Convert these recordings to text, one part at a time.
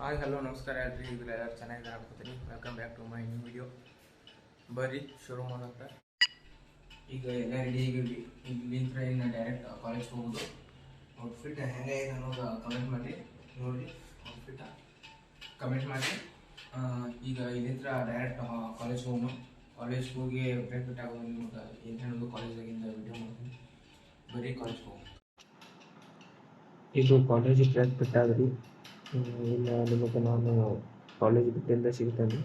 Hi hello ನಮಸ್ಕಾರ ಎಲ್ರಿ. ಈಗಲೂ ಎಲ್ಲರೂ ಚೆನ್ನಾಗಿದ್ದಾರೆ ಅನ್ಕೋತೀನಿ. Welcome back to my new video. ಬರ್ರಿ ಶುರು ಮಾಡೋಣ. ಈಗ ಎಲ್ಲ ರೆಡಿ ಆಗಿವಿ. ಇಲ್ಲಿಂದ ಇನ್ನು ಡೈರೆಕ್ಟ್ ಕಾಲೇಜ್ ಹೋಗೋದು. ಔಟ್ಫಿಟ್ ಹೆಂಗೆ ಇದೆ ಅನ್ನೋದು ಕಮೆಂಟ್ ಮಾಡಿ ನೋಡಿ. ಔಟ್ಫಿಟ್ ಕಮೆಂಟ್ ಮಾಡಿ. ಈಗ ಇಲ್ಲಿಂದ ಡೈರೆಕ್ಟ್ ಕಾಲೇಜ್ ಹೋಗೋಣ. ಕಾಲೇಜ್ಗೆ ಹೋಗಿ ಬ್ರೇಕ್ಫಿಟ್ ಆಗೋದು ನಿಮ್ಗೆ ಏನು ಹೇಳೋದು ಕಾಲೇಜಾಗಿಂದ ವಿಡಿಯೋ ಮಾಡ್ತೀನಿ. ಬರೀ ಕಾಲೇಜ್ಗೆ ಹೋಗೋಣ. ಇದು ಕಾಲೇಜ್ ಬ್ರೇಕ್ಫಿಟ್ ಆದ್ರಿ. ಇನ್ನು ನಿಮಗೆ ನಾನು ಕಾಲೇಜ್ ಬಿಟ್ಟಿಂದ ಸಿಗ್ತೇನೆ.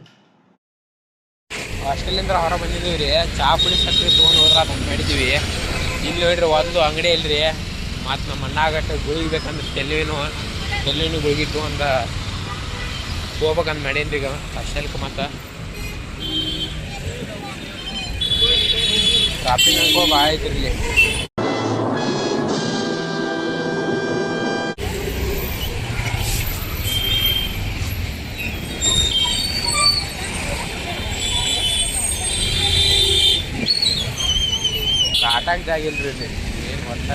ಹಾಸ್ಟೆಲಿಂದ ಹೊರ ಬಂದಿದ್ದೀವಿ ರೀ. ಚಾ ಪುಡಿ ಸಕ್ಕರೆ ತೊಗೊಂಡು ಹೋದ್ರೆ ಅಂತ ಮಾಡಿದ್ದೀವಿ. ಇಲ್ಲಿ ನೋಡ್ರಿ ಒಂದು ಅಂಗಡಿ ಇಲ್ರಿ. ಮತ್ತು ನಮ್ಮ ಅಣ್ಣಾಗಟ್ಟು ಗುಳಿಗೆ ಬೇಕಂದ್ರೆ ತೆಲ್ಲಿನೂ ಗುಳಿಗಿಟ್ಟು ಅಂತ ಹೋಗ್ಬೇಕಂತ ಮಾಡೀನಿ ಈಗ ಹಾಸ್ಟೆಲ್ಗೆ. ಮತ್ತು ಟ್ರಾಫಿಕ್ ಅನ್ಕೋ ಭಾಳ ಐತ್ರಿ ಇಲ್ಲಿ. ಆಟಾಕ್ ಜಾಗ ಇಲ್ರಿ ಇಲ್ಲಿ ಏನು ಒಟ್ಟ.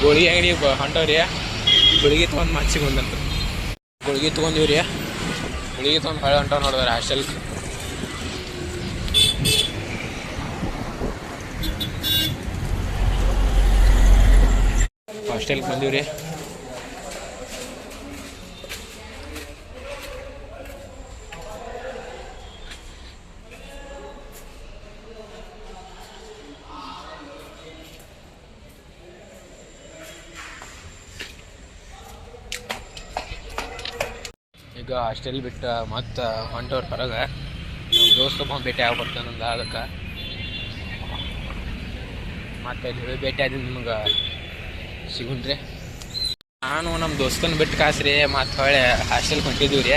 ಗೋಳಿಗೆ ಅಂಗಡಿ ಹೊಂಟವ್ರಿ. ಗುಳಿಗೆ ತೊಗೊಂಡು ಮಚ್ಚಿಗೆ ಒಂದಂತ ಗುಳಿಗೆ ತೊಗೊಂಡಿವಿ ರೀ. ಗುಳಿಗೆ ತೊಗೊಂಡು ಹೊಳೆ ಹೊಂಟವ್ ನೋಡಿದ್ರೆ ಹಾಸ್ಟೆಲ್ಗೆ. ಹಾಸ್ಟೆಲ್ಗೆ ಬಂದೀವಿ ರೀ. ಈಗ ಹಾಸ್ಟೆಲ್ ಬಿಟ್ಟು ಮತ್ತು ಹೊಂಟವ್ರು ಹೊರಗೆ. ನಮ್ಮ ದೋಸ್ತ ಭೇಟಿ ಆಗ್ಬರ್ತಾನೆ ನಂದು. ಅದಕ್ಕೆ ಮತ್ತೆ ಇಲ್ಲಿ ಭೇಟಿ ಆದ ನಿಮ್ಗೆ ಸಿಗುಣ್ರಿ. ನಾನು ನಮ್ಮ ದೋಸ್ತನ ಬಿಟ್ಟು ಕಾಸ್ರಿ ಮತ್ತು ಹೊಳೆ ಹಾಸ್ಟೆಲ್ಗೆ ಹೊಂಟಿದ್ದೀವಿ ರೀ.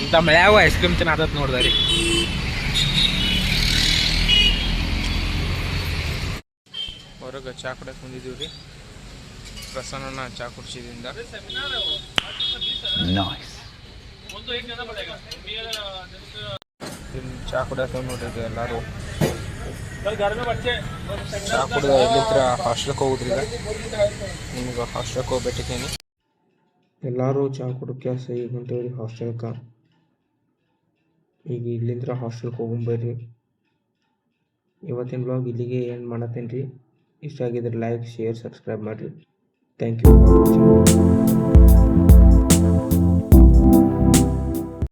ಇಂಥ ಮಳೆಯಾಗೂ ಐಸ್ ಕ್ರೀಮ್ ತಿನ್ನತತ್ ನೋಡ್ದೆ ರೀ. ಹೊರಗೆ ಚಾ ಕುಡಿಯಕ್ಕೆ ಬಂದಿದ್ದೀವಿ ರೀ. ಪ್ರಸನ್ನ ಚಾ ಕುಡಿಸಿದಿಂದ ಚಾ ಕುಡಿಯಕ್ಕೆ ನೋಡ್ರಿ ಎಲ್ಲರೂ. ಚಾ ಕುಡಿದ ಎಲ್ಲಿತ್ರ ಹಾಸ್ಟೆಲ್ಗೆ ಹೋಗುದ್ರಿ. ಈಗ ನಿಮ್ಗೆ ಹಾಸ್ಟೆಲ್ಗೆ ಹೋಗ್ಬಿಟ್ಟಿದ್ದೀನಿ. ಎಲ್ಲರೂ ಚಾ ಕುಡಕ್ಕೆ ಸಹಿ ಹೊಂಟೇವ್ರಿ ಹಾಸ್ಟೆಲ್ಗೆ. ಈಗ ಇಲ್ಲಿಂದ ಹಾಸ್ಟೆಲ್ಗೆ ಹೋಗ್ಬರ್ರಿ. ಇವತ್ತಿನ ಬ್ಲಾಗ್ ಇಲ್ಲಿಗೆ ಏನು ಮಾಡತ್ತೇನೆ ರೀ. ಇಷ್ಟ ಆಗಿದ್ರೆ ಲೈಕ್ ಶೇರ್ ಸಬ್ಸ್ಕ್ರೈಬ್ ಮಾಡಿರಿ. Thank you for watching.